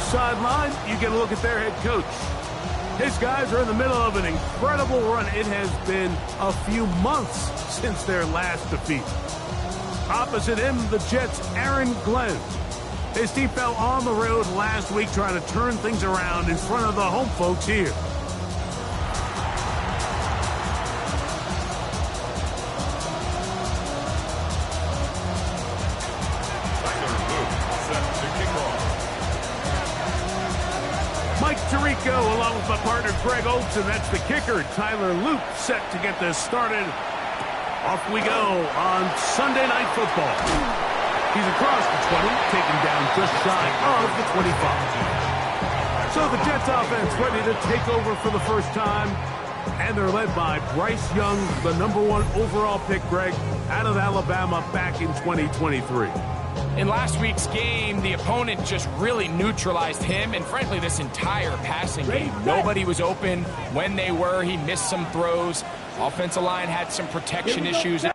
sideline, you get a look at their head coach. His guys are in the middle of an incredible run. It has been a few months since their last defeat. Opposite him, the Jets' Aaron Glenn. His team fell on the road last week trying to turn things around in front of the home folks here. Along with my partner Greg Olson, that's the kicker. Tyler Luke set to get this started. Off we go on Sunday Night Football. He's across the 20, taken down just shy of the 25. So the Jets offense ready to take over for the first time. And they're led by Bryce Young, the #1 overall pick, Greg, out of Alabama back in 2023. In last week's game, the opponent just really neutralized him and, frankly, this entire passing game. Nobody was open. When they were, he missed some throws. Offensive line had some protection issues.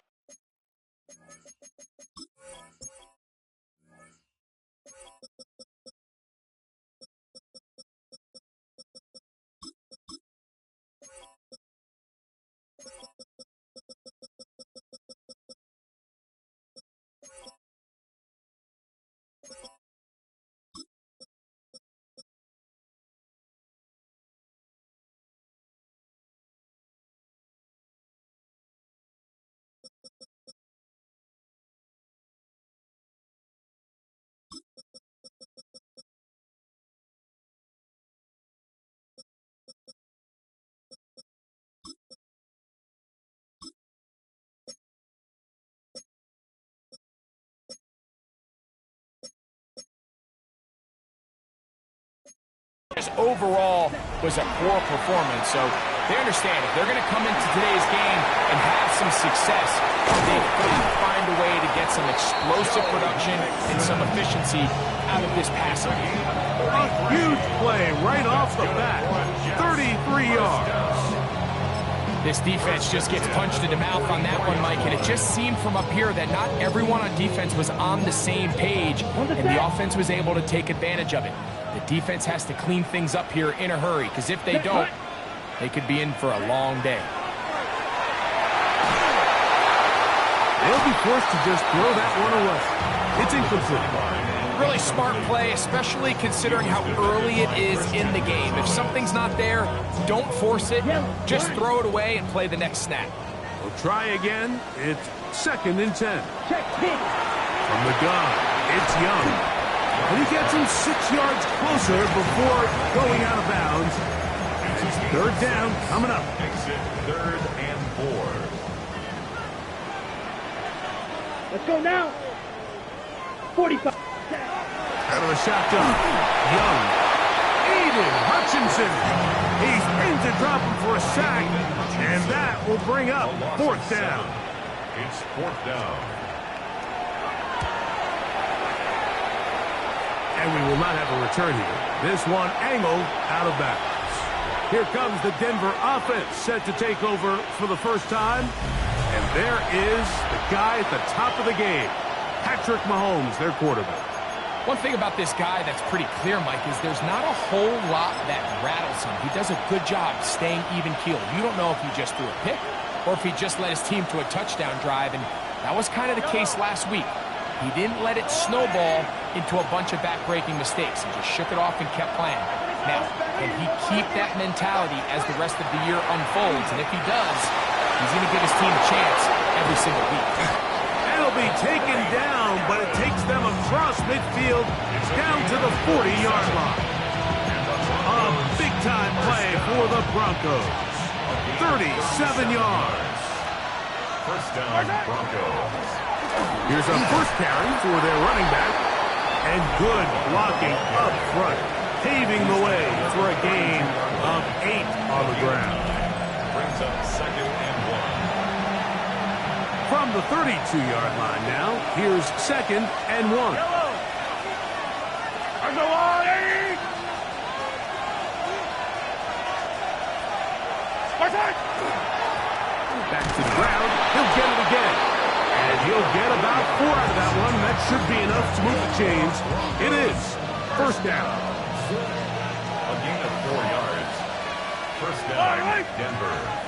Overall was a poor performance, so they understand if they're going to come into today's game and have some success, they've got to find a way to get some explosive production and some efficiency out of this passing game. A huge play right off the bat, 33 yards. This defense just gets punched in the mouth on that one, Mike, and it just seemed from up here that not everyone on defense was on the same page, and the offense was able to take advantage of it. The defense has to clean things up here in a hurry, because if they don't, they could be in for a long day. They'll be forced to just throw that one away. It's incomplete. Really smart play, especially considering how early it is in the game. If something's not there, don't force it. Just throw it away and play the next snap. We'll try again. It's 2nd and 10. From the gun, it's Young. And he gets him 6 yards closer before going out of bounds. 3rd down coming up. Exit 3rd and 4. Let's go now. 45. Out of the shotgun. Young. Aiden Hutchinson. He's in to drop him for a sack. And that will bring up 4th down. It's 4th down. And we will not have a return here. This one angled out of bounds. Here comes the Denver offense set to take over for the first time. And there is the guy at the top of the game, Patrick Mahomes, their quarterback. One thing about this guy that's pretty clear, Mike, is there's not a whole lot that rattles him. He does a good job staying even-keeled. You don't know if he just threw a pick or if he just led his team to a touchdown drive, and that was kind of the case last week. He didn't let it snowball into a bunch of back-breaking mistakes. He just shook it off and kept playing. Now, can he keep that mentality as the rest of the year unfolds? And if he does, he's going to give his team a chance every single week. It'll be taken down, but it takes them across midfield down to the 40-yard line. A big-time play for the Broncos. 37 yards. 1st down, Broncos. Here's a first carry for their running back. And good blocking up front, paving the way for a gain of 8 on the ground. Brings up 2nd and 1. From the 32-yard line now, here's 2nd and 1. Back to the ground, he'll get it again. And he'll get about 4 out of that one. That should be enough to move the chains. It is 1st down. A gain of 4 yards. First down, Denver.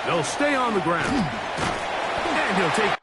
They'll stay on the ground. And he'll take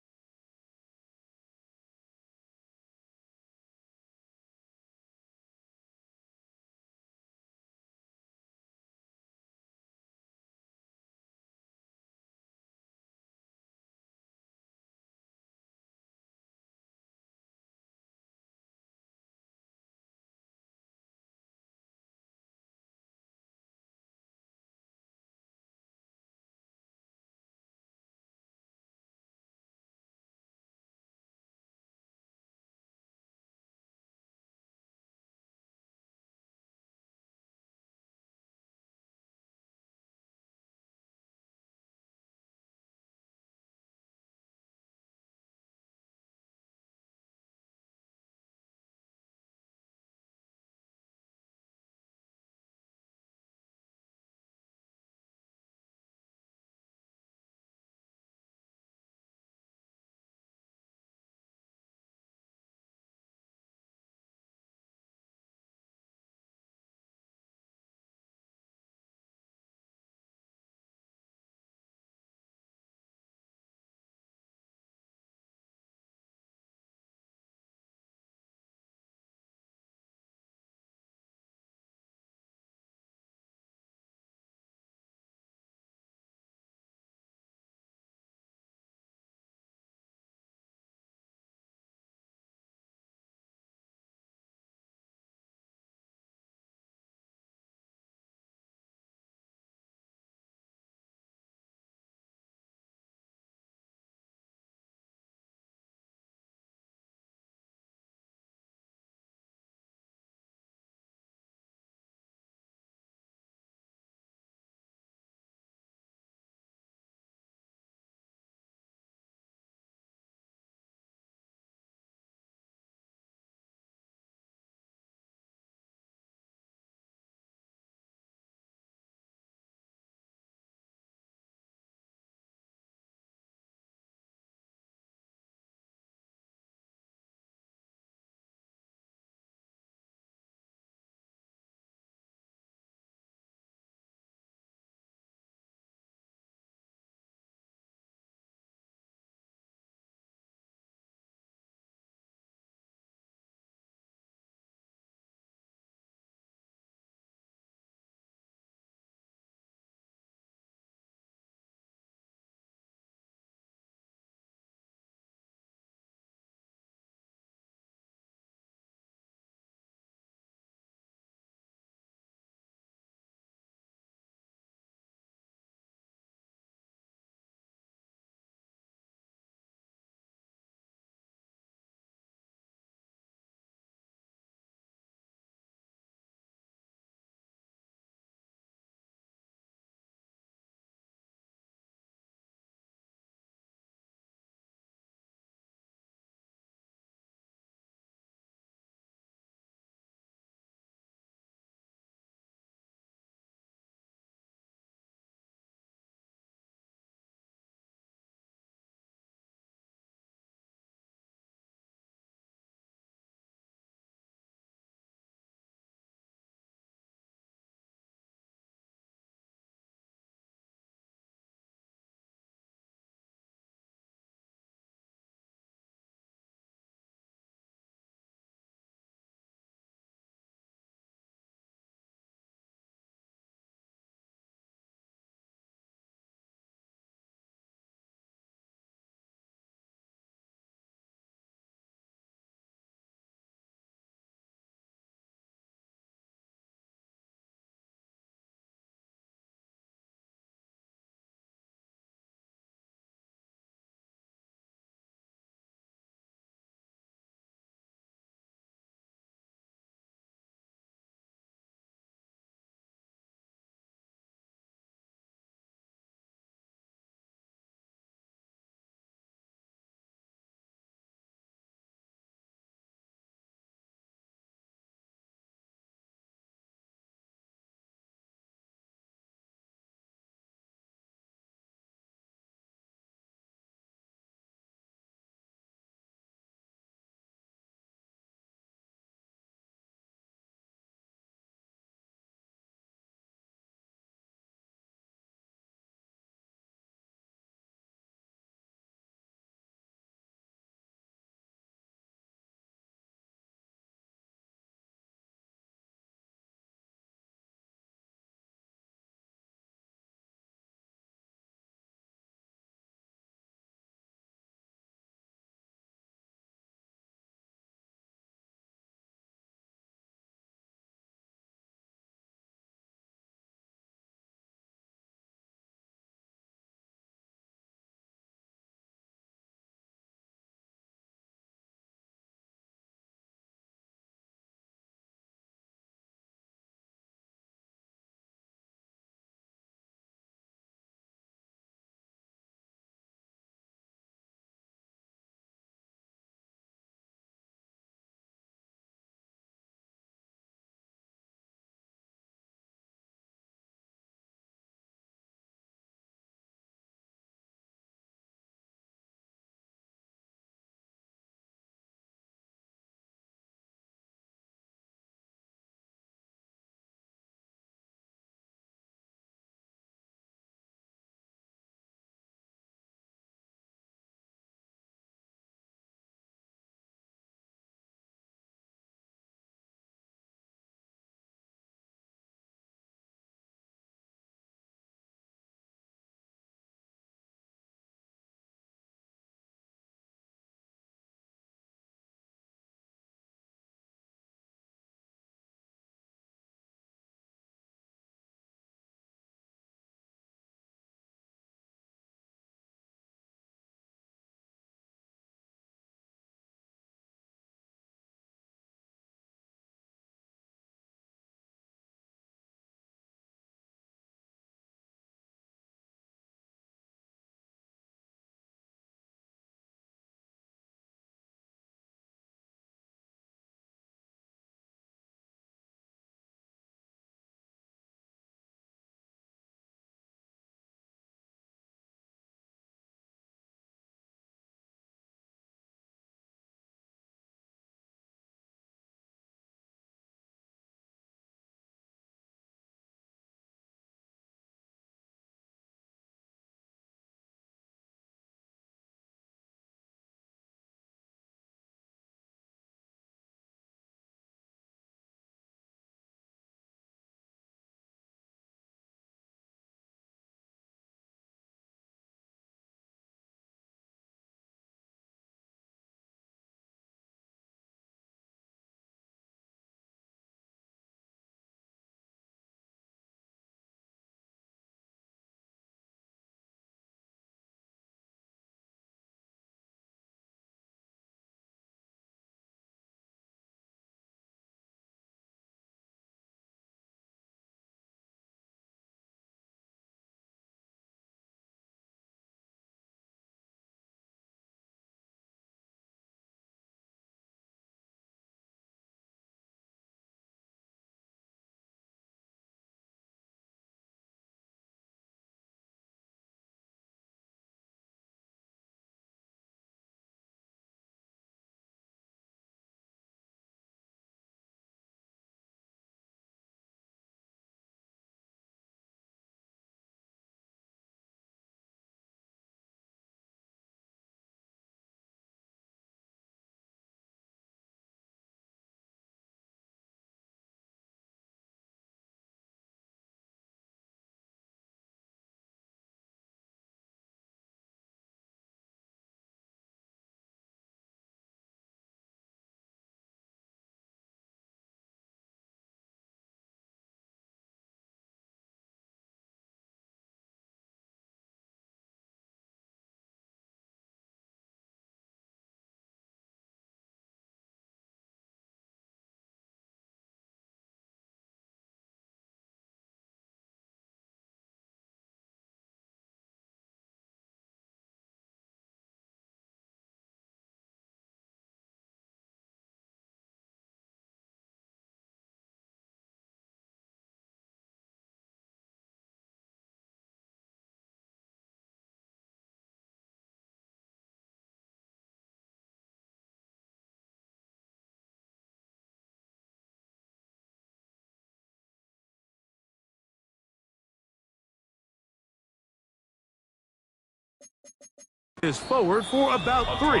is forward for about 3.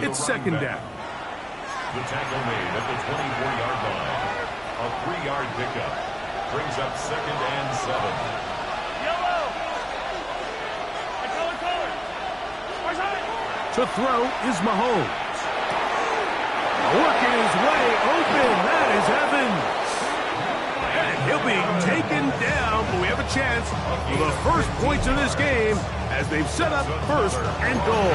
It's second down. The tackle made at the 24-yard line. A 3-yard pickup brings up second and 7. To throw is Mahomes. Working his way open. That is Evans. And he'll be taken down, but we have a chance for the first points of this game as they've set up first and goal.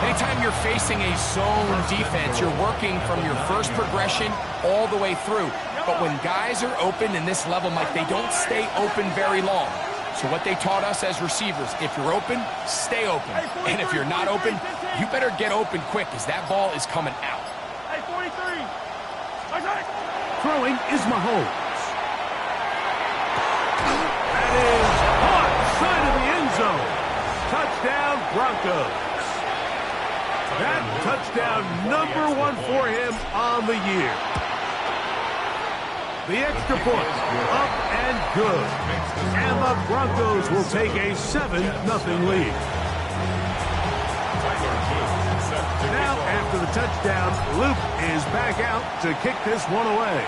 Anytime you're facing a zone defense, you're working from your first progression all the way through. But when guys are open in this level, Mike, they don't stay open very long. So what they taught us as receivers, if you're open, stay open. And if you're not open, you better get open quick because that ball is coming out. Throwing is Mahomes. That is caught side of the end zone. Touchdown, Broncos. That touchdown number 1 for him on the year. The extra point, up and good. And the Broncos will take a 7-0 lead. Now, after the touchdown, Luke is back out to kick this one away.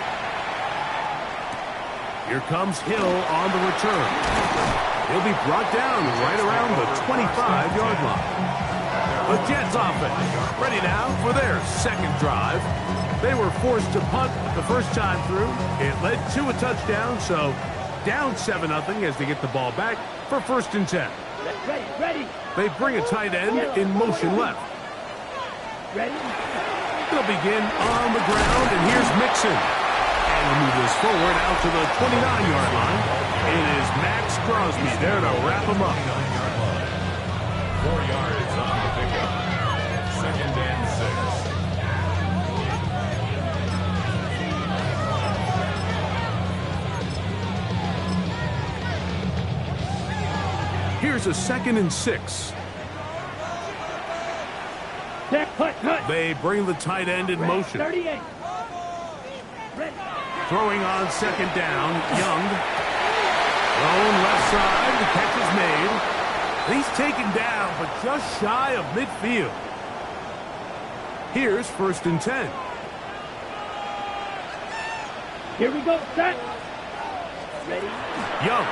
Here comes Hill on the return. He'll be brought down right around the 25-yard line. The Jets offense ready now for their second drive. They were forced to punt the first time through. It led to a touchdown, so down 7-0 as they get the ball back for 1st and 10. Ready. They bring a tight end in motion left. Ready. They'll begin on the ground, and here's Mixon. And we'll move this forward out to the 29-yard line. It is Max Crosby there to wrap him up. 4 yards on the pickup. Second and 6. Here's a 2nd and 6. Cut. They bring the tight end in motion. 38. Ready. Throwing on 2nd down, Young. Thrown left side, the catch is made. He's taken down, but just shy of midfield. Here's 1st and 10. Here we go. Set. Ready. Young.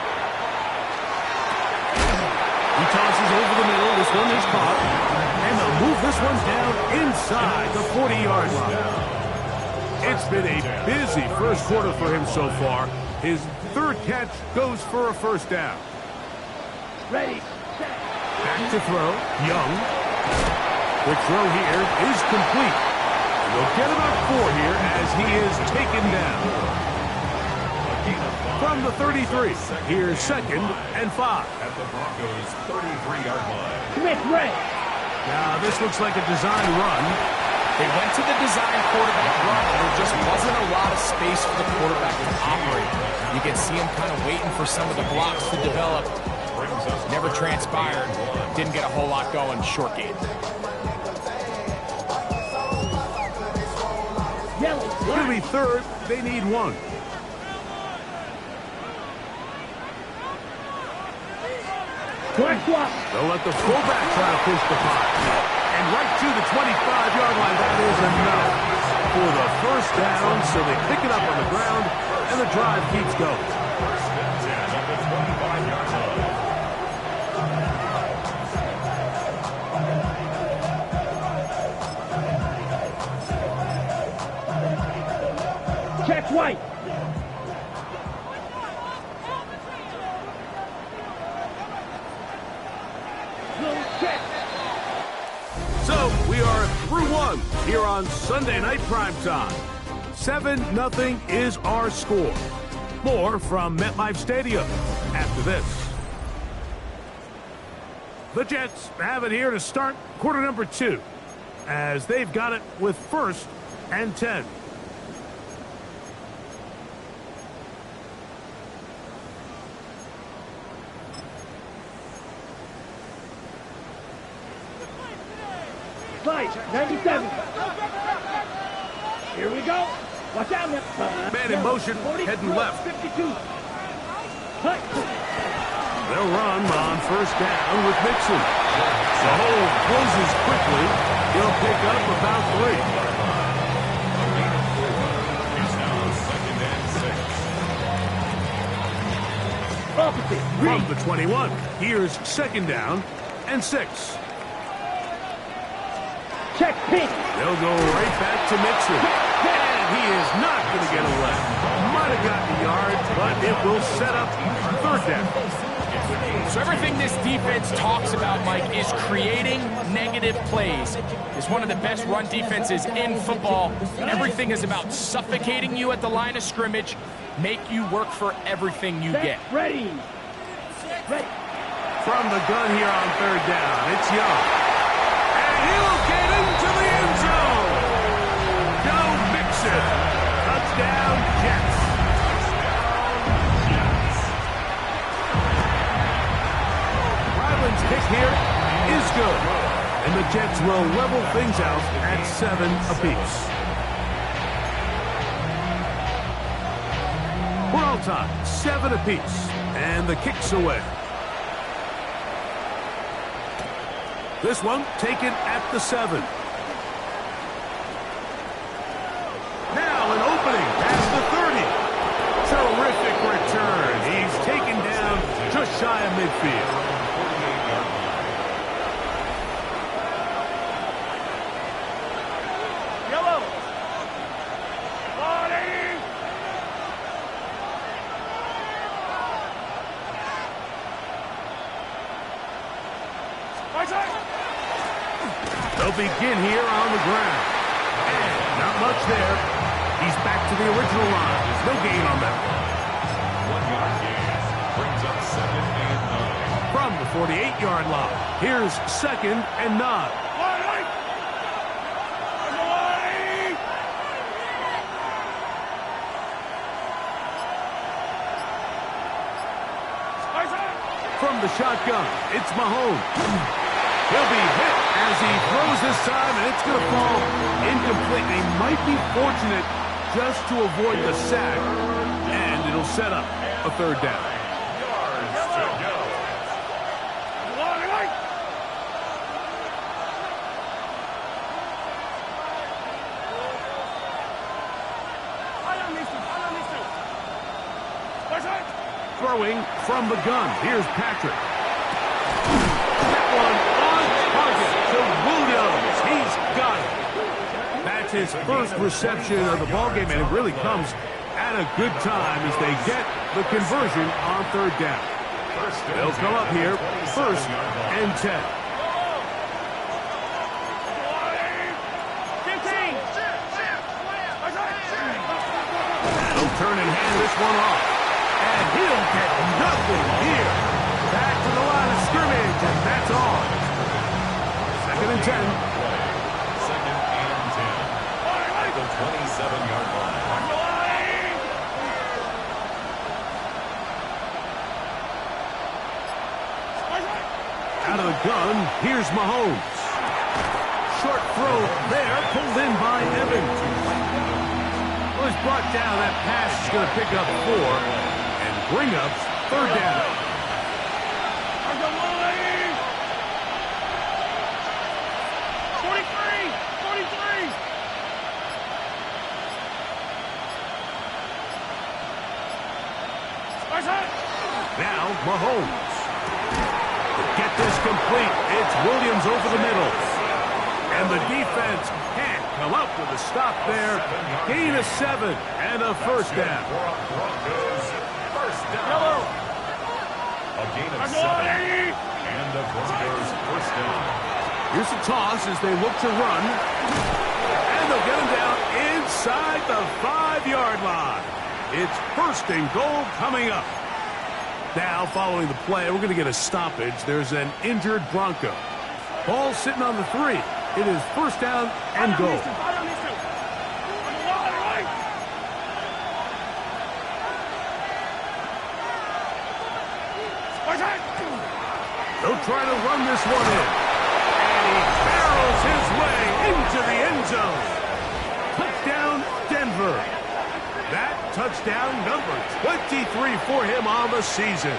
He tosses over the middle. This one is caught. And they'll move this one down inside the 40-yard line. It's been a busy first quarter for him so far. His 3rd catch goes for a 1st down. Ready. Back to throw. Young. The throw here is complete. And they'll get about 4 here as he is taken down. From the 33, here's 2nd and 5. At the Broncos' 33-yard line. Smith, ready. Now, this looks like a design run. They went to the design quarterback run, and there just wasn't a lot of space for the quarterback to operate. You can see him kind of waiting for some of the blocks to develop. Never transpired. Didn't get a whole lot going. Short game. To be 3rd, they need 1. They'll let the fullback try to push the pile. And right to the 25-yard line, that is enough for the 1st down, so they pick it up on the ground, and the drive keeps going. 1st and 10 at the 25-yard line. Check White. So we are through 1 here on Sunday Night Primetime. 7-0 is our score. More from MetLife Stadium after this. The Jets have it here to start quarter number 2 as they've got it with 1st and 10. Slide, 97. Here we go. Watch out now. Man in motion, heading left. 52. Cut. They'll run on first down with Mixon. The hole closes quickly. He'll pick up about 3. It's now 2nd and 6. Opposite. From the 21, here's 2nd down and 6. Check pin. They'll go right back to Mixon. And he is not going to get away. Might have gotten a yard, but it will set up 3rd down. So everything this defense talks about, Mike, is creating negative plays. It's one of the best run defenses in football. Everything is about suffocating you at the line of scrimmage, make you work for everything you get. Ready. Ready. From the gun here on 3rd down, it's Young. And he'll get into the end zone. Joe Mixon. Touchdown, Jets. Ryland's kick here is good. And the Jets will level things out at 7 apiece. We're all tied, 7 apiece. And the kick's away. This one taken at the 7. Now an opening past the 30. Terrific return. He's taken down just shy of midfield. Yellow. They'll begin here on the ground. And not much there. He's back to the original line. There's no gain on that one. 1-yard gain brings up 2nd and 9. From the 48-yard line, here's 2nd and 9. From the shotgun, it's Mahomes. He'll be hit as he throws this time, and it's going to fall incomplete. They might be fortunate just to avoid the sack, and it'll set up a 3rd down. Yards to go. Throwing from the gun. Here's Patrick. That one on target to Williams. He's got it. That's his first reception of the ballgame, and it really comes at a good time as they get the conversion on 3rd down. They'll come up here, 1st and 10. They'll turn and hand this one off. And he'll get nothing here. Back to the line of scrimmage, and that's all. 2nd and 10. 2nd and 10. The 27-yard line. Out of the gun, here's Mahomes. Short throw there, pulled in by Evans. Well, he's brought down. That pass is going to pick up 4. Bring up 3rd down. Now Mahomes. To get this complete, it's Williams over the middle. And the defense can't come up with a stop there. Gain of 7 and a 1st down. Yellow. A gain of 7 and the Broncos 1st down. Here's a toss as they look to run. And they'll get him down inside the 5-yard line. It's 1st and goal coming up. Now, following the play, we're going to get a stoppage. There's an injured Bronco. Ball sitting on the 3. It is 1st down and goal. They'll try to run this one in. And he barrels his way into the end zone. Touchdown, Denver. That touchdown number 23 for him on the season.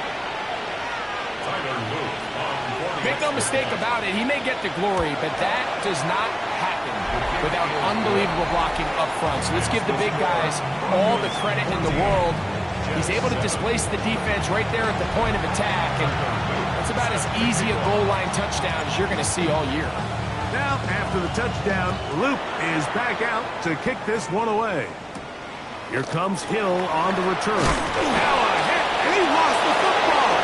Tyler Luke on 40. Make no mistake about it, he may get the glory, but that does not happen without unbelievable blocking up front. So let's give the big guys all the credit in the world. He's able to displace the defense right there at the point of attack, and that's about as easy a goal line touchdown as you're going to see all year. Now, after the touchdown, Luke is back out to kick this one away. Here comes Hill on the return. Now a hit, and he lost the football.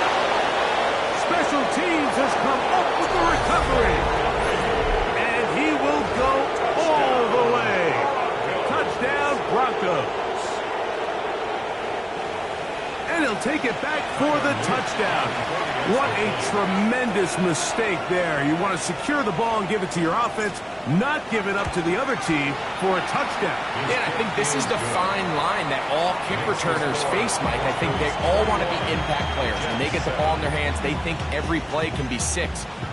Special teams has come up with the recovery. And he will go all the way. Touchdown, Broncos. And he'll take it back for the touchdown. What a tremendous mistake there. You want to secure the ball and give it to your offense, not give it up to the other team for a touchdown. Yeah, I think this is the fine line that all kick returners face, Mike. I think they all want to be impact players. When they get the ball in their hands, they think every play can be 6.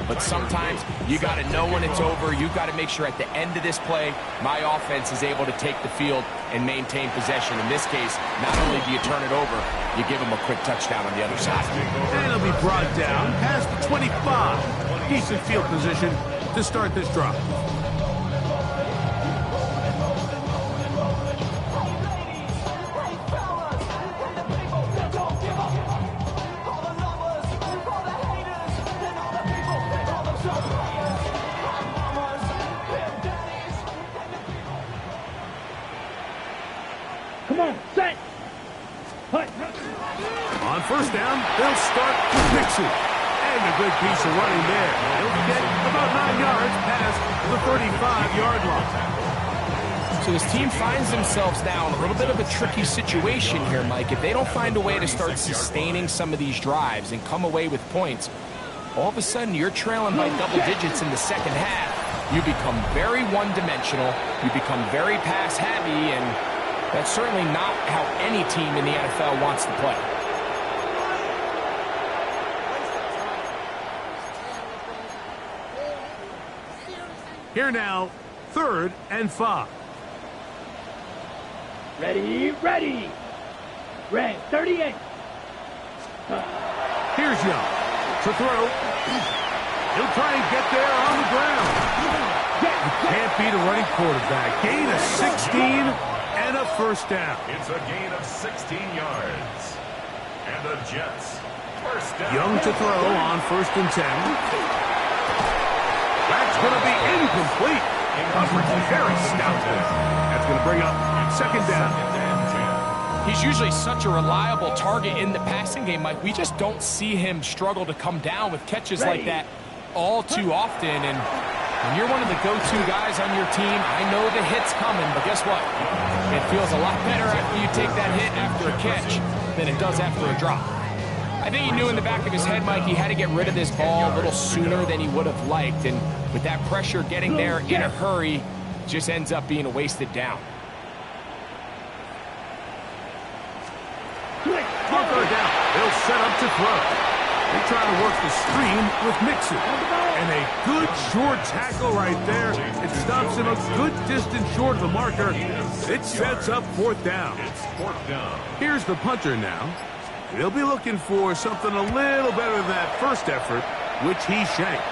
But sometimes you got to know when it's over. You got to make sure at the end of this play, my offense is able to take the field and maintain possession. In this case, not only do you turn it over, you give them a quick touchdown on the other side. And it'll be brought down past the 25. Decent field position to start this drive. Come on, set. Hut. On first down, they'll start with Mixon. And a good piece of running there. He'll get about 9 yards past the 35-yard line. So this team finds themselves now in a little bit of a tricky situation here, Mike. If they don't find a way to start sustaining some of these drives and come away with points, all of a sudden you're trailing by double digits in the second half. You become very one-dimensional. You become very pass-heavy, and that's certainly not how any team in the NFL wants to play. Here now, 3rd and 5. Ready, ready. Red 38. Here's Young to throw. He'll try and get there on the ground. You can't beat a running quarterback. Gain of 16 and a first down. It's a gain of 16 yards. And the Jets, first down. Young to throw on 1st and 10. That's going to be incomplete. Coverage very stout there. That's going to bring up 2nd down. He's usually such a reliable target in the passing game, Mike. We just don't see him struggle to come down with catches like that all too often. And when you're one of the go-to guys on your team, I know the hit's coming, but guess what? It feels a lot better after you take that hit after a catch than it does after a drop. I think he knew in the back of his head, Mike, he had to get rid of this ball a little sooner than he would have liked. And with that pressure getting there in a hurry, just ends up being a wasted down. Marker down. They'll set up to throw. They try to work the screen with Mixon. And a good short tackle right there. It stops him a good distance short of the marker. It sets up 4th down. It's 4th down. Here's the punter now. He'll be looking for something a little better than that first effort, which he shanked.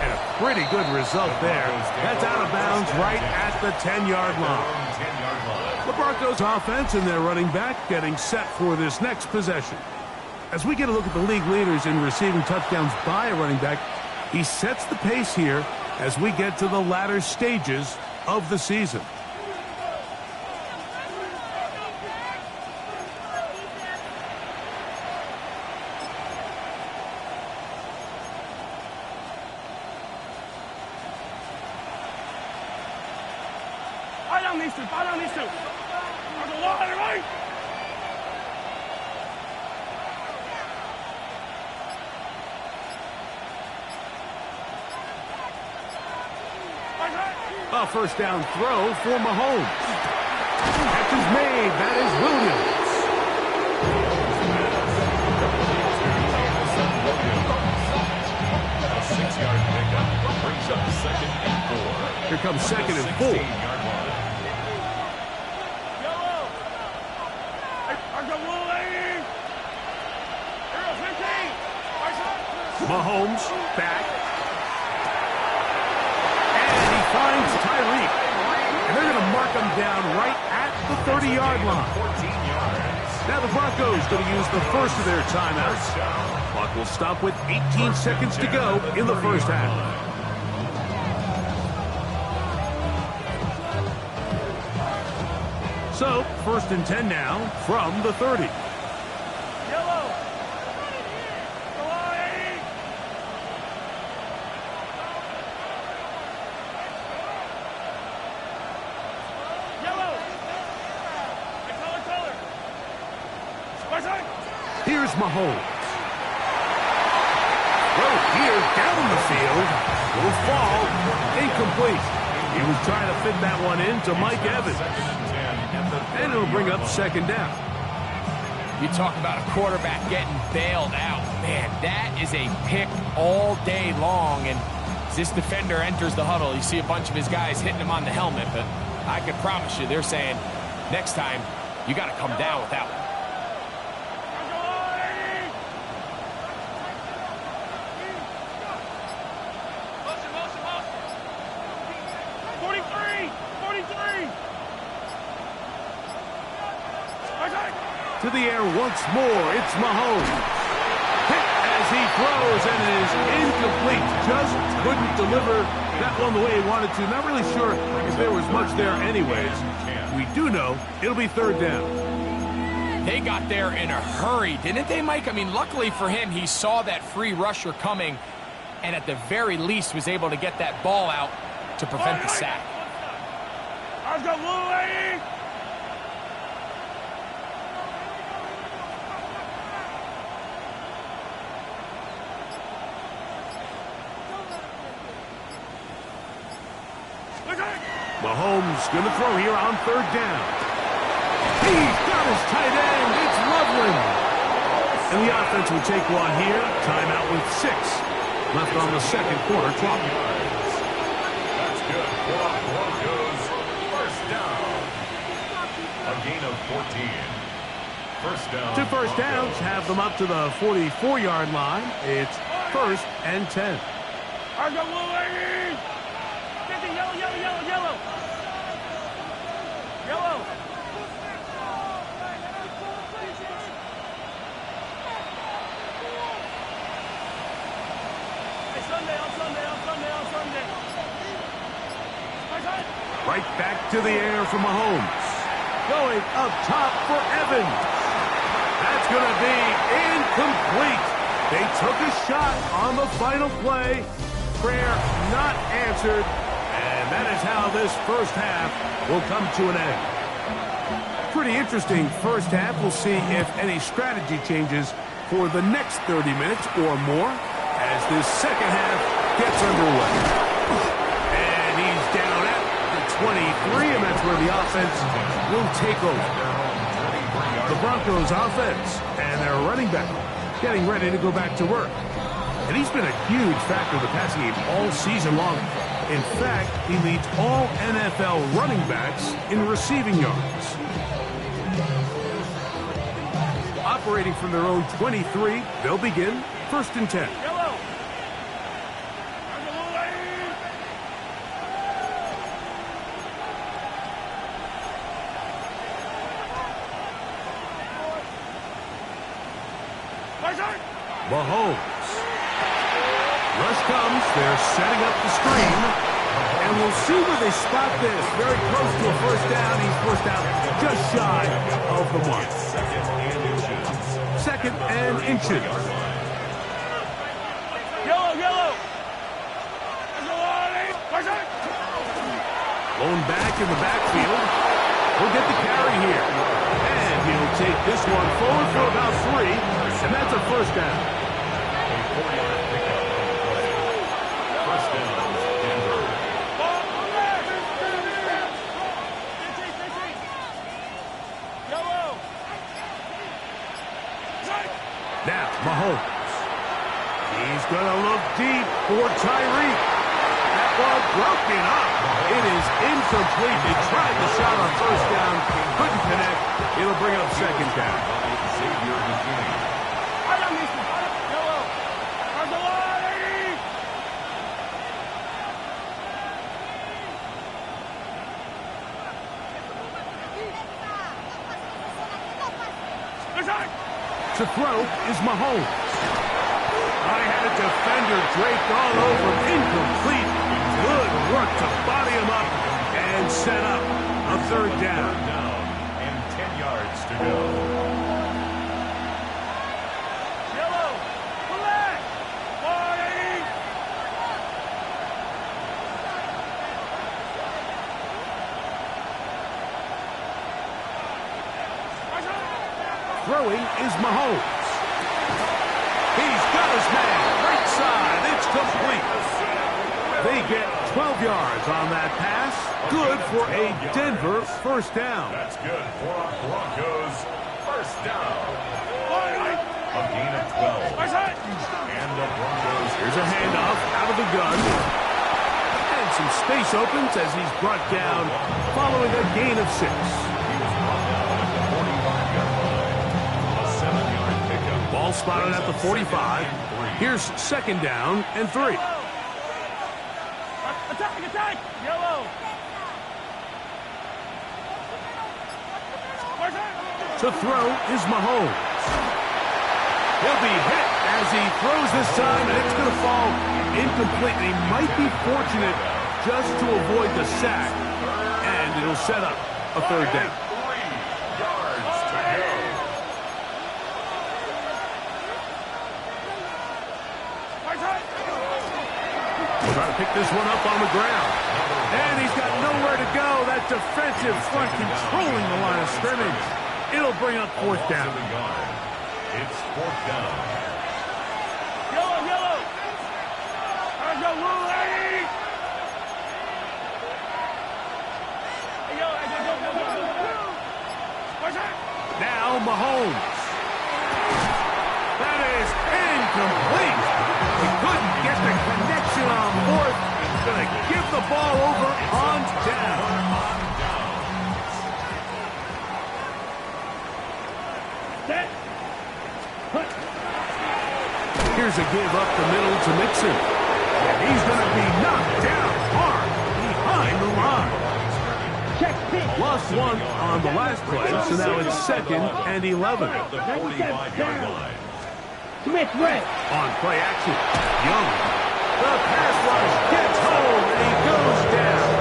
And a pretty good result there. That's out of bounds right at the 10-yard line. The Broncos offense and their running back getting set for this next possession. As we get a look at the league leaders in receiving touchdowns by a running back, he sets the pace here as we get to the latter stages of the season. A first down throw for Mahomes. Catch is made. That is Williams. A 6-yard pickup brings up 2nd and 4. Here comes 2nd and 4. Mahomes back. And he finds Tyreek. And they're going to mark him down right at the 30-yard line. 14 yards. Now the Broncos going to use the first of their timeouts. Clock will stop with 18 seconds to go in the first half. So, 1st and 10 now from the 30. Yellow. Yellow. Color. Here's Mahomes. Throw here down the field. Will fall. Incomplete. He was trying to fit that one into Mike Evans. And it'll bring up 2nd down. You talk about a quarterback getting bailed out. Man, that is a pick all day long. And as this defender enters the huddle, you see a bunch of his guys hitting him on the helmet. But I can promise you, they're saying, next time, you got to come down with that one. To the air once more, it's Mahomes. Hit as he throws, and it is incomplete. Just couldn't deliver that one the way he wanted to. Not really sure if there was much there anyways. We do know it'll be 3rd down. They got there in a hurry, didn't they, Mike? I mean, luckily for him, he saw that free rusher coming, and at the very least was able to get that ball out to prevent the sack. I've got Louie! Mahomes going to throw here on 3rd down. He's got his tight end. It's Loveland. And the offense will take one here. Timeout with 6 left on the 2nd quarter clock. That's good for Broncos. 1st down. A gain of 14. 1st down. 2 first downs have them up to the 44-yard line. It's 1st and 10. I've got Louie! Yellow! Yellow! Hey, on Sunday. Right back to the air for Mahomes. Going up top for Evans. That's going to be incomplete. They took a shot on the final play. Prayer not answered. And that is how this first half will come to an end. Pretty interesting first half. We'll see if any strategy changes for the next 30 minutes or more as this second half gets underway. And he's down at the 23, and that's where the offense will take over. The Broncos offense and their running back getting ready to go back to work. And he's been a huge factor in the passing game all season long. In fact, he leads all NFL running backs in receiving yards. Operating from their own 23, they'll begin 1st and 10. Yellow! Mahomes. Rush comes. They're setting up the screen. And we'll see where they spot this. Very close to a 1st down. He's forced out just shy of the mark. 2nd and inches. Yellow! Blown back in the backfield. He'll get the carry here. And he'll take this one forward for about 3. And that's a 1st down. Now, Mahomes. He's going to look deep for Tyreek. That ball broken up. It is incomplete. They tried the shot on 1st down. Couldn't connect. It'll bring up 2nd down. Yellow! To throw is Mahomes. I had a defender draped all over him. Incomplete. Good work to body him up and set up a third down. Third down and 10 yards to go. Yellow. Black. 40. Throwing is Mahomes. He's got his man. Right side. It's complete. They get 12 yards on that pass. Good for a Denver first down. That's good for our Broncos. First down. A gain of 12. And the Broncos. Here's a handoff out of the gun. And some space opens as he's brought down following a gain of 6. He was brought down at the 45-yard line. A 7-yard pickup. Ball spotted at the 45. Here's second down and 3. Attack, attack. Yellow. To throw is Mahomes. He'll be hit as he throws this time, and it's going to fall incomplete. He might be fortunate just to avoid the sack, and it'll set up a third down. 3 yards to go. We'll try to pick this one up on the ground. And he's got nowhere to go. That defensive front controlling the line of scrimmage. It'll bring up fourth down. To the yard. It's fourth down. Yellow, yellow. Let's go, blue lady. Now Mahomes. That is incomplete. He couldn't get the connection on fourth. Going to give the ball over on down. Here's a give up the middle to Mixon. And he's going to be knocked down hard behind the line. Lost one on the last play, so now it's second and 11. At the 45-yard line. Smith red. On play action, Young. The pass rush gets home, and he goes down.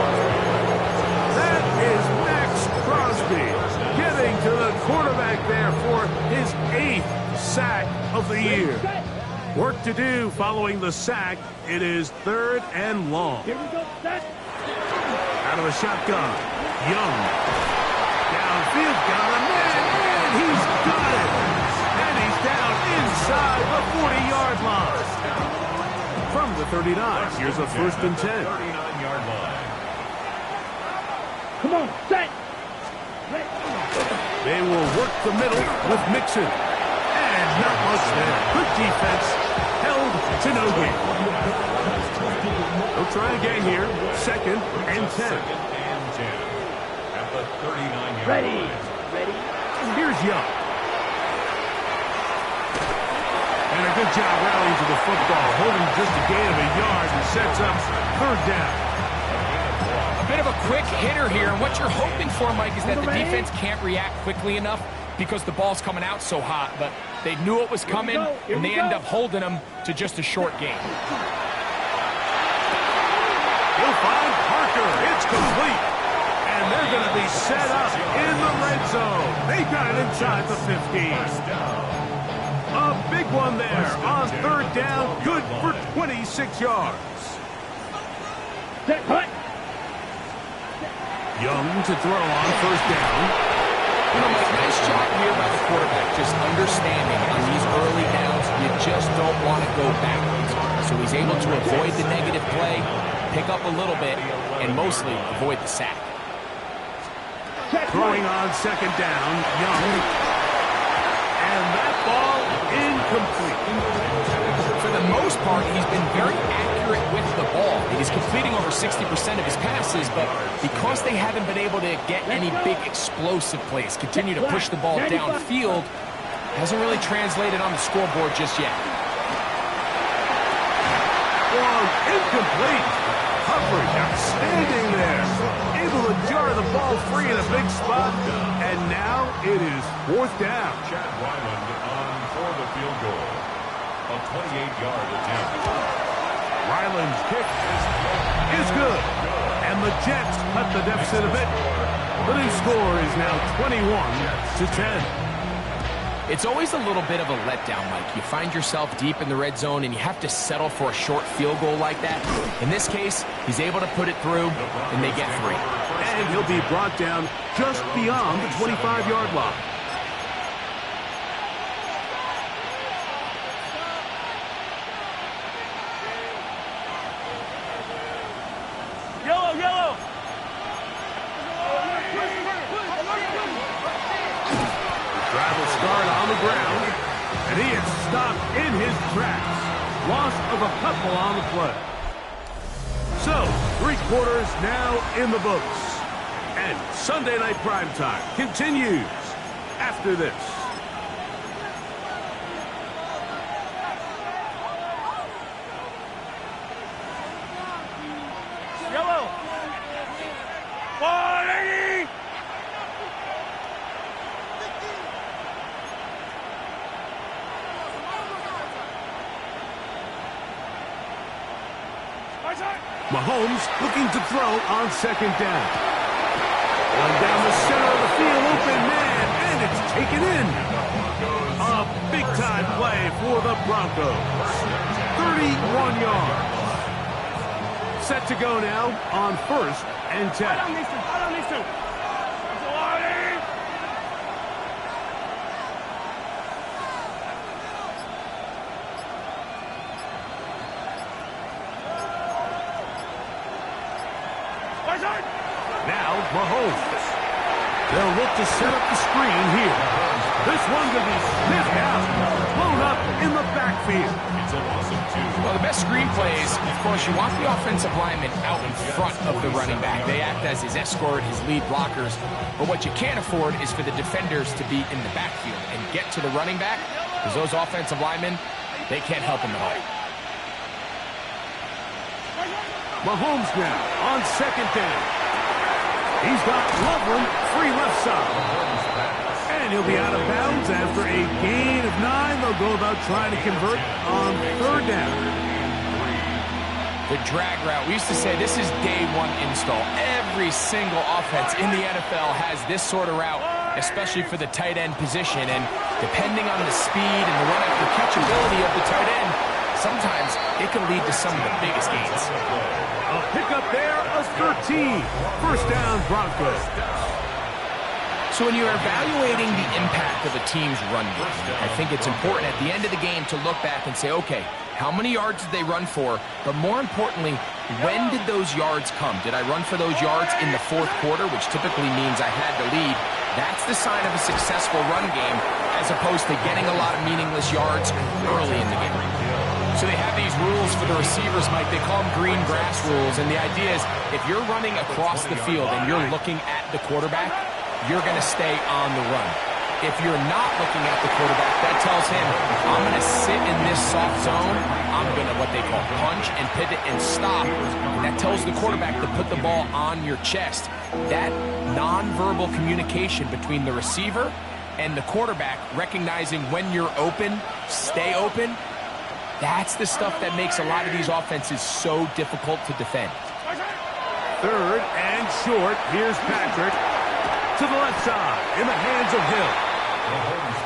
That is Max Crosby getting to the quarterback there for his 8th sack of the year. Work to do following the sack. It is third and long. Here we go, set. Out of the shotgun, Young. Downfield, got a man, and he's got it. And he's down inside the 40-yard line. From the 39, here's a first and 10. 39-yard line. Come on, set. They will work the middle with Mixon. And not much there. Good defense. Held to no gain. They'll try again here. Second and 10. Second and 10. At the 39-yard Ready. line. Ready. Here's Young. And a good job rallying to the football. Holding just a gain of a yard and sets up third down. A bit of a quick hitter here, and what you're hoping for, Mike, is that the defense can't react quickly enough because the ball's coming out so hot, but they knew it was coming, and they end up holding them to just a short gain. He'll find Parker. It's complete. And they're going to be set up in the red zone. They got it inside the 15. A big one there on third down. Good for 26 yards. Set, hut. Young to throw on first down. You know, Mike, nice job here by the quarterback, just understanding on these early downs, you just don't want to go backwards. So he's able to avoid the negative play, pick up a little bit, and mostly avoid the sack. Throwing on second down, Young. And that ball incomplete. For the most part, he's been very accurate with the ball. He's completing over 60% of his passes, but because they haven't been able to get any big explosive plays, continue to push the ball downfield, hasn't really translated on the scoreboard just yet. Long incomplete. Coverage outstanding there. able to jar the ball free in a big spot. And now it is 4th down. Chad Ryland on for the field goal. A 28-yard attempt. Ryland's kick is good. And the Jets cut the deficit a bit. The new score is now 21-10. It's always a little bit of a letdown, Mike. You find yourself deep in the red zone, and you have to settle for a short field goal like that. In this case, he's able to put it through, and they get 3. And he'll be brought down just beyond the 25-yard line. Yellow, yellow. Drive will start on the ground, and he is stopped in his tracks. Loss of a couple on the play. So, 3 quarters now in the books. And Sunday Night Primetime continues after this. Yellow. 180. Mahomes looking to throw on 2nd down. One down the center of the field, open man, and it's taken in. A big-time play for the Broncos. 31 yards. Set to go now on 1st and 10. I don't listen. Now Mahomes. They'll look to set up the screen here. This one going to be sniffed out, blown up in the backfield. It's a loss of 2. Well, the best screenplays, of course, you want the offensive lineman out in front of the running back. They act as his escort, his lead blockers. But what you can't afford is for the defenders to be in the backfield and get to the running back, because those offensive linemen, they can't help him at all. Mahomes now on 2nd down. He's got Loveland free left side. And he'll be out of bounds after a gain of 9. They'll go about trying to convert on 3rd down. The drag route, we used to say this is day 1 install. Every single offense in the NFL has this sort of route, especially for the tight end position. And depending on the speed and the run after catchability of the tight end, sometimes it can lead to some of the biggest gains. A pickup there of 13. 1st down, Broncos. So when you're evaluating the impact of a team's run game, I think it's important at the end of the game to look back and say, okay, how many yards did they run for? But more importantly, when did those yards come? Did I run for those yards in the 4th quarter, which typically means I had the lead? That's the sign of a successful run game, as opposed to getting a lot of meaningless yards early in the game. So they have these rules for the receivers, Mike. They call them green grass rules. And the idea is if you're running across the field and you're looking at the quarterback, you're going to stay on the run. If you're not looking at the quarterback, that tells him, I'm going to sit in this soft zone. I'm going to what they call punch and pivot and stop. And that tells the quarterback to put the ball on your chest. That nonverbal communication between the receiver and the quarterback, recognizing when you're open, stay open, that's the stuff that makes a lot of these offenses so difficult to defend. 3rd and short. Here's Patrick to the left side in the hands of Hill.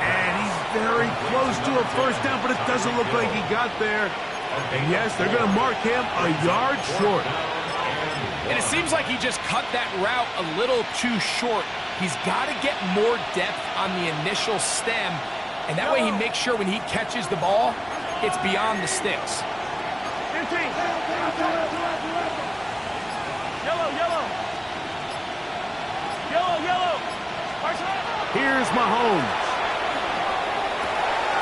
And he's very close to a 1st down, but it doesn't look like he got there. And yes, they're going to mark him a yard short. And it seems like he just cut that route a little too short. He's got to get more depth on the initial stem, and that way he makes sure when he catches the ball, it's beyond the sticks. 15. Yellow, yellow. Yellow, yellow. Here's Mahomes.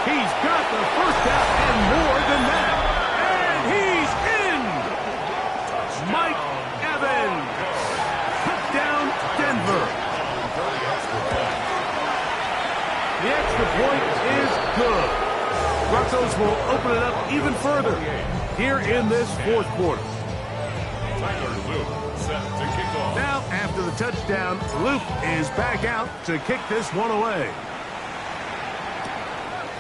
He's got the 1st down and more than that. And he's in. Mike Evans. Touchdown, Denver. The extra point is good. Broncos will open it up even further here in this 4th quarter. Tyler Luke set to kick off. Now, after the touchdown, Luke is back out to kick this one away.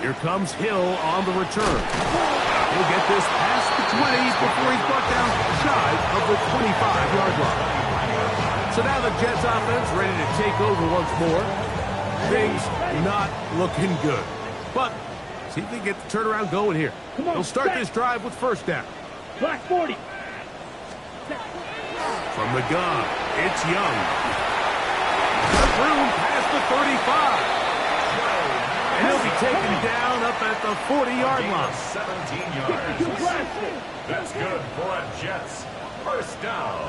Here comes Hill on the return. He'll get this past the 20 before he's brought down shy of the 25-yard line. So now the Jets offense ready to take over once more. Things not looking good. But see if they get the turnaround going here. They'll start this drive with first down. Black 40. From the gun, it's Young. Got room past the 35. And he'll be taken down up at the 40-yard line. 17 yards. That's good for a Jets first down.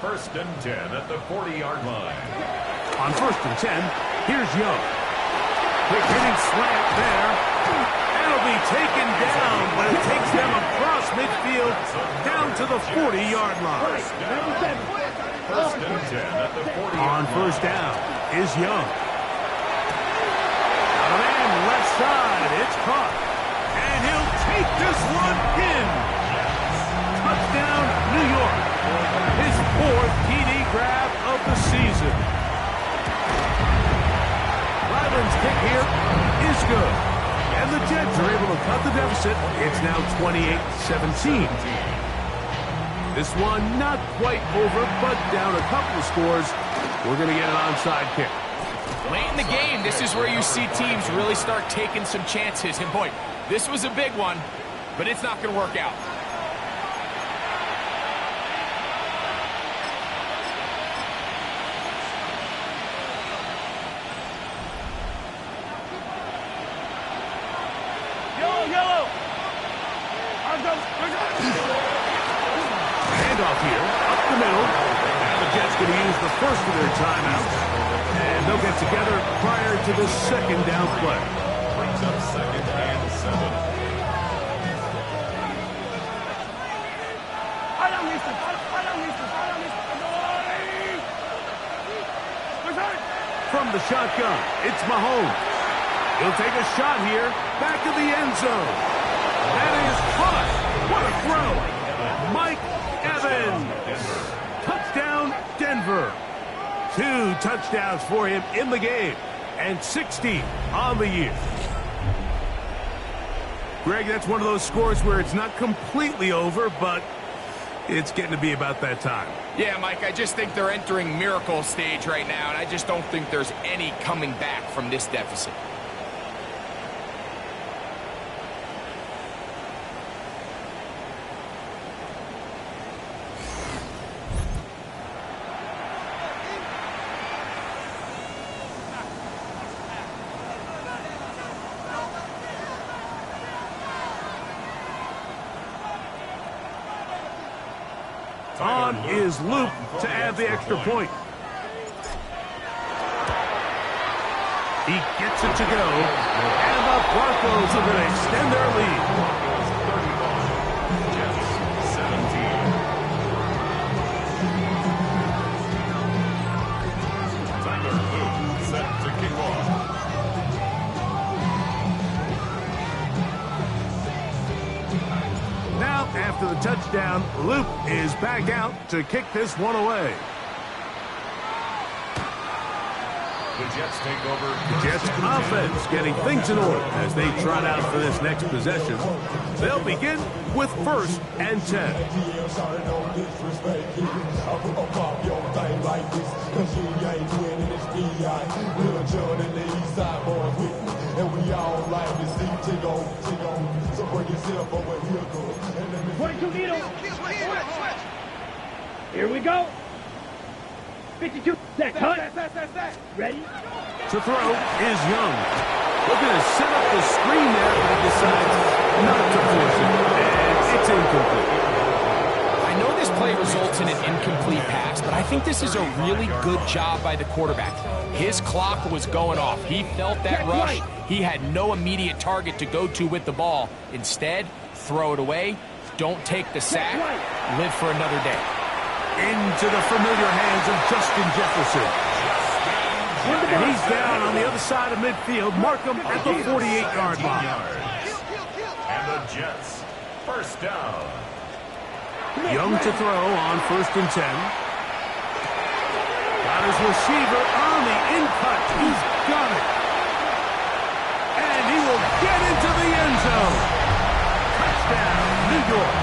First and 10 at the 40-yard line. On first and 10, here's Young. Quick hitting slant there. And it'll be taken down, but it takes them across midfield down to the 40-yard line. First and 10 at the 40-yard line. On first down is Young. Out of man, left side, it's caught. And he'll take this one in. Touchdown, New York. His fourth TD grab of the season. Ryland's kick here is good. And the Jets are able to cut the deficit. It's now 28-17. This one not quite over, but down a couple of scores. We're going to get an onside kick. Late in the game, this is where you see teams really start taking some chances. And boy, this was a big one, but it's not going to work out. Yellow. Handoff here, up the middle. And the Jets going to use the first of their timeouts. And they'll get together prior to the second down play. Brings up second and 7. From the shotgun, it's Mahomes. He'll take a shot here, back of the end zone. That is caught. What a throw. Mike Evans. Touchdown, Denver. 2 touchdowns for him in the game, and 60 on the year. Greg, that's one of those scores where it's not completely over, but it's getting to be about that time. Yeah, Mike, I just think they're entering miracle stage right now, and I just don't think there's any coming back from this deficit. On is Luke to add the extra point. He gets it to go. And the Broncos are going to extend their lead. 31. Jets 17. Tyler Luke set to kick off. Now, after the touchdown, Luke is back out to kick this one away. The Jets take over. The Jets offense getting things in order as they trot out for this next possession. They'll begin with first and 10. Here we go. 52. Set. Cut. Ready? To throw is Young. Looking to set up the screen there, but he decides not to force it. And it's incomplete. I know this play results in an incomplete pass, but I think this is a really good job by the quarterback. His clock was going off. He felt that rush. He had no immediate target to go to with the ball. Instead, throw it away. Don't take the sack. Live for another day. Into the familiar hands of Justin Jefferson. And he's down on the other side of midfield. Mark him at the 48-yard line. And the Jets first down. Young to throw on first and 10. Got his receiver on the in-cut. He's got it. And he will get into the end zone. Touchdown, New York.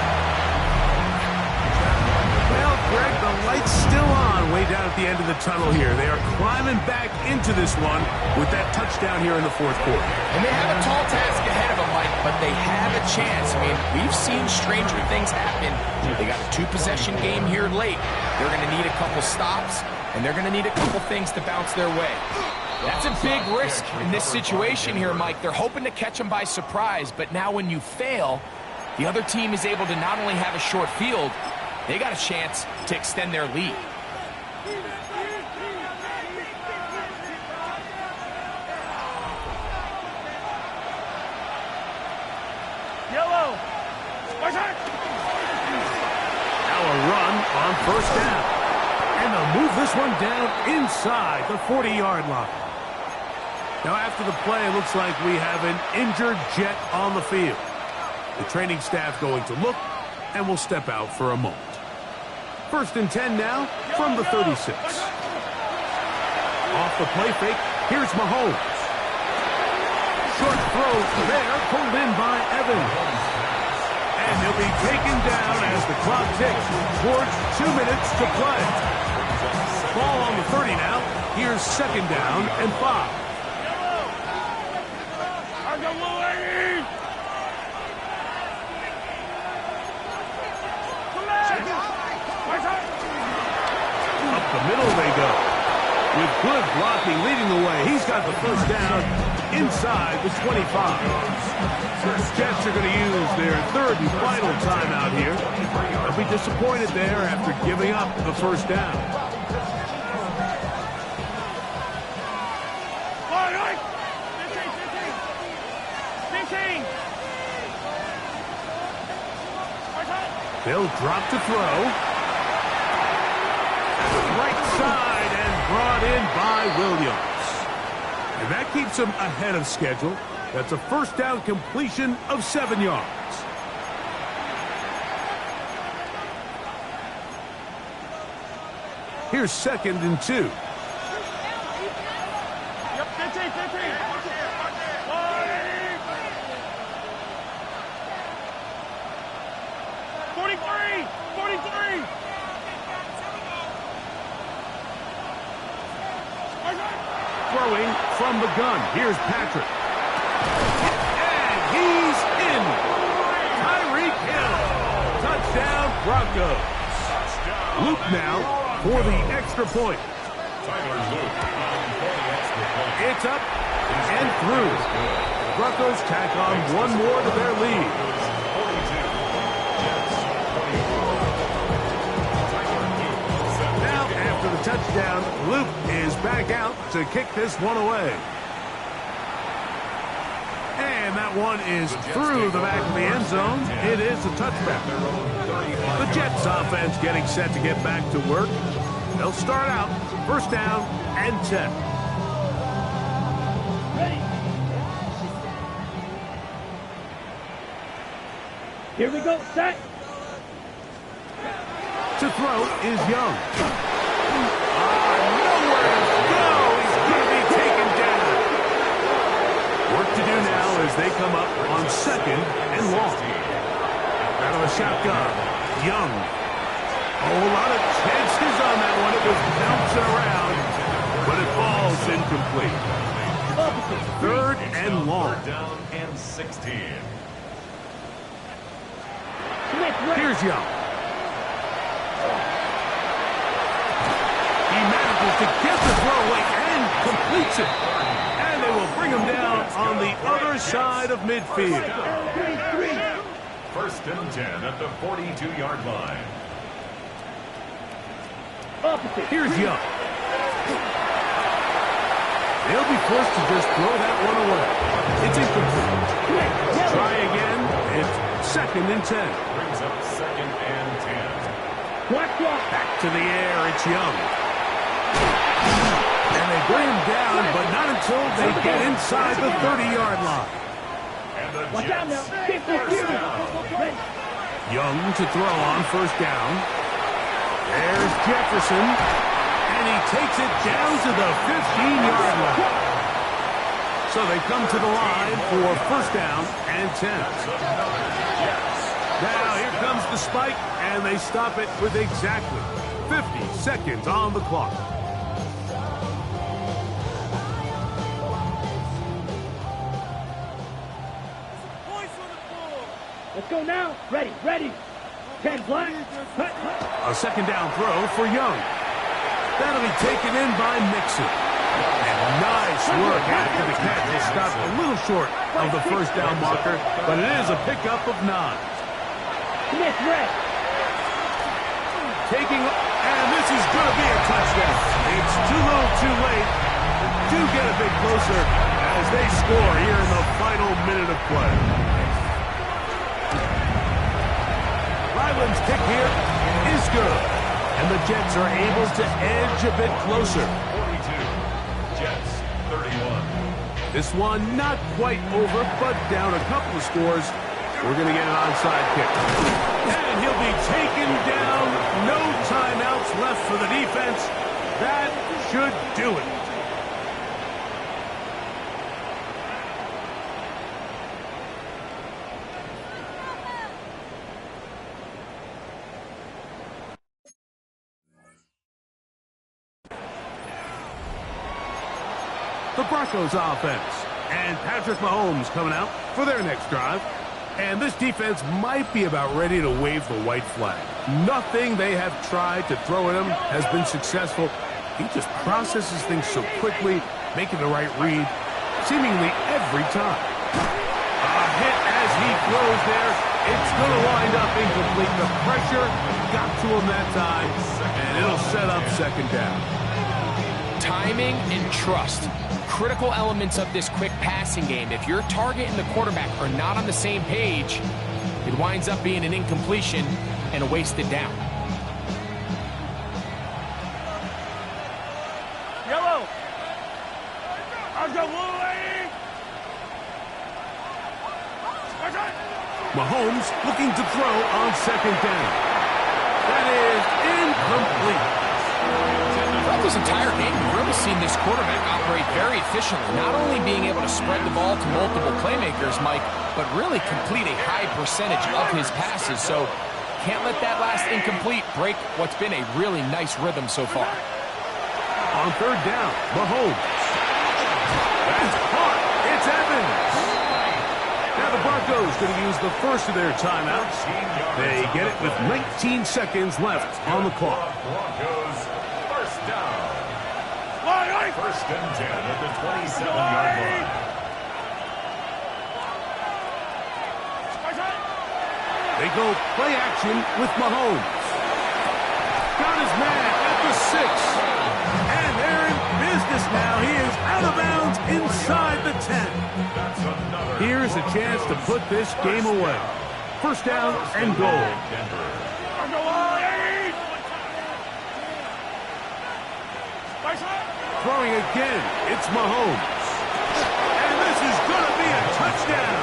Well, Greg, the light's still on way down at the end of the tunnel here. They are climbing back into this one with that touchdown here in the fourth quarter. And they have a tall task ahead of them, Mike, but they have a chance. I mean, we've seen stranger things happen. They got a two-possession game here late. They're going to need a couple stops, and they're going to need a couple things to bounce their way. That's a big risk in this situation here, Mike. They're hoping to catch them by surprise, but now when you fail, the other team is able to not only have a short field, they got a chance to extend their lead. Yellow. Now a run on first down. And they'll move this one down inside the 40-yard line. Now after the play, it looks like we have an injured Jet on the field. The training staff going to look and will step out for a moment. First and 10 now from the 36. Off the play fake, here's Mahomes. Short throw there, pulled in by Evans. And he'll be taken down as the clock ticks towards 2 minutes to play. Ball on the 30 now. Here's second down and 5. Up the middle they go. With good blocking leading the way. He's got the first down inside the 25. The Jets are going to use their third and final timeout here. They'll be disappointed there after giving up the first down. They'll drop to throw. Right side and brought in by Williams. And that keeps him ahead of schedule. That's a first down completion of 7 yards. Here's second and 2. Yep, 15. 43. Throwing from the gun. Here's Patrick. And he's in. Tyreek Hill. Touchdown, Broncos. Luke now for the extra point. It's up and through. Broncos tack on one more to their lead. Now, after the touchdown, Luke is back out to kick this one away. And that one is through the back of the end zone. It is a touchback. The Jets offense getting set to get back to work. They'll start out first down and 10. Ready. Here we go, set. To throw is Young. Nowhere to go. He's going to be taken down. Work to do now as they come up on second and long. Out of a shotgun, Young. A lot of chances on that one. It was bouncing around, but it falls incomplete. Third and long. Down and 16. Here's Young. He manages to get the throw away and completes it. And they will bring him down on the other side of midfield. First and 10 at the 42-yard line. Here's Young. They'll be forced to just throw that one away. It's incomplete. Try again. It's second and 10. Brings up second and 10. Back to the air. It's Young. And they bring him down, but not until they get inside the 30-yard line. And the Watch out now. Jets first down. Young to throw on first down. There's Jefferson. And And he takes it down to the 15-yard line. So they come to the line for first down and 10. Now here comes the spike, and they stop it with exactly 50 seconds on the clock. Let's go now. Ready, ready. 10 black. A second down throw for Young. That'll be taken in by Mixon. And nice work after the catch. He stopped a little short of the first down marker, but it is a pickup of 9. Smith, red. And this is going to be a touchdown. It's too little too late. Do get a bit closer as they score here in the final minute of play. Ryland's kick here is good. And the Jets are able to edge a bit closer. 42. Jets, 31. This one not quite over, but down a couple of scores. We're going to get an onside kick. And he'll be taken down. No timeouts left for the defense. That should do it. The Broncos offense. And Patrick Mahomes coming out for their next drive. And this defense might be about ready to wave the white flag. Nothing they have tried to throw at him has been successful. He just processes things so quickly, making the right read, seemingly every time. A hit as he throws there. It's going to wind up incomplete. The pressure got to him that time, and it'll set up second down. Timing and trust. Critical elements of this quick passing game. If your target and the quarterback are not on the same page, it winds up being an incompletion and a wasted down. Yellow. I'll go away. Mahomes looking to throw on second down. That is incomplete. Throughout this entire game, we've really seen this quarterback operate very efficiently, not only being able to spread the ball to multiple playmakers, Mike, but really complete a high percentage of his passes. So can't let that last incomplete break what's been a really nice rhythm so far. On third down, Mahomes. That's caught. It's Evans. Now the Broncos going to use the first of their timeouts. They get it with 19 seconds left on the clock. Broncos, first down. First and 10 at the 27-yard line. They go play action with Mahomes. Got his man at the 6. And they're in business now. He is out of bounds inside the 10. Here's a chance to put this game away. First down and goal. Throwing again, it's Mahomes. And this is going to be a touchdown.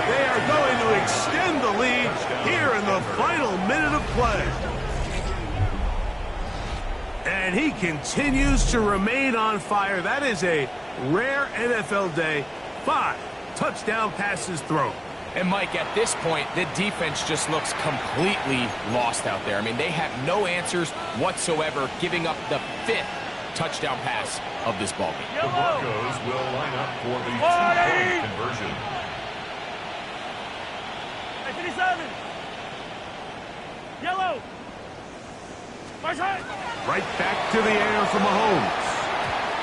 They are going to extend the lead here in the final minute of play. And he continues to remain on fire. That is a rare NFL day. 5 touchdown passes thrown. And, Mike, at this point, the defense just looks completely lost out there. I mean, they have no answers whatsoever, giving up the 5th touchdown pass of this ballgame. The Broncos will line up for the two-point conversion. 57. Yellow. Right back to the air for Mahomes.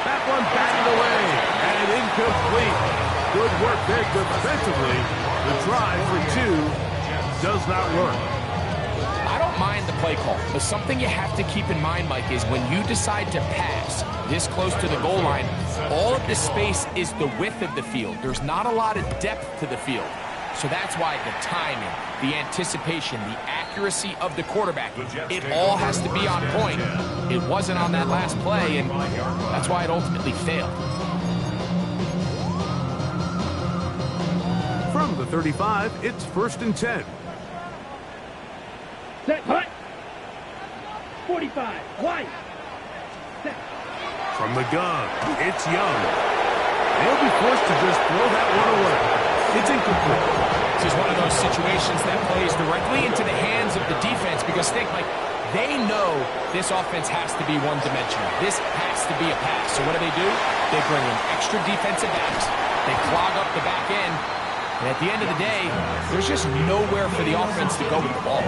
That one batted away and incomplete. Good work there defensively. The drive for 2 does not work. I don't mind the play call, but something you have to keep in mind, Mike, is when you decide to pass this close to the goal line, all of the space is the width of the field. There's not a lot of depth to the field. So that's why the timing, the anticipation, the accuracy of the quarterback, it all has to be on point. It wasn't on that last play, and that's why it ultimately failed. From the 35, it's first and 10. Set, hut. 45. White. set. From the gun, it's Young. They'll be forced to just throw that one away. It's incomplete. This is one of those situations that plays directly into the hands of the defense because think, like, they know this offense has to be one-dimensional. This has to be a pass. So what do? They bring in extra defensive backs. They clog up the back end. And at the end of the day, there's just nowhere for the offense to go with the ball.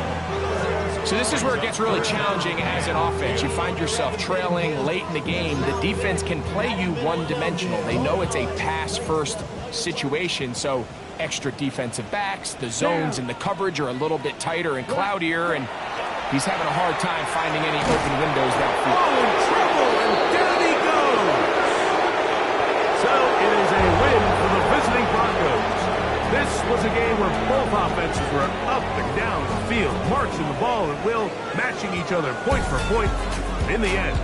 So this is where it gets really challenging as an offense. You find yourself trailing late in the game. The defense can play you one-dimensional. They know it's a pass-first situation, so extra defensive backs, the zones and the coverage are a little bit tighter and cloudier, and he's having a hard time finding any open windows downfield. Oh, in trouble, and down he goes. So it is a win for the visiting Broncos. This was a game where both offenses were up and down the field, marching the ball at will, matching each other point for point. In the end,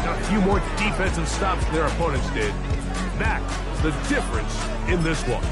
got a few more defensive stops than their opponents did. That's the difference in this one.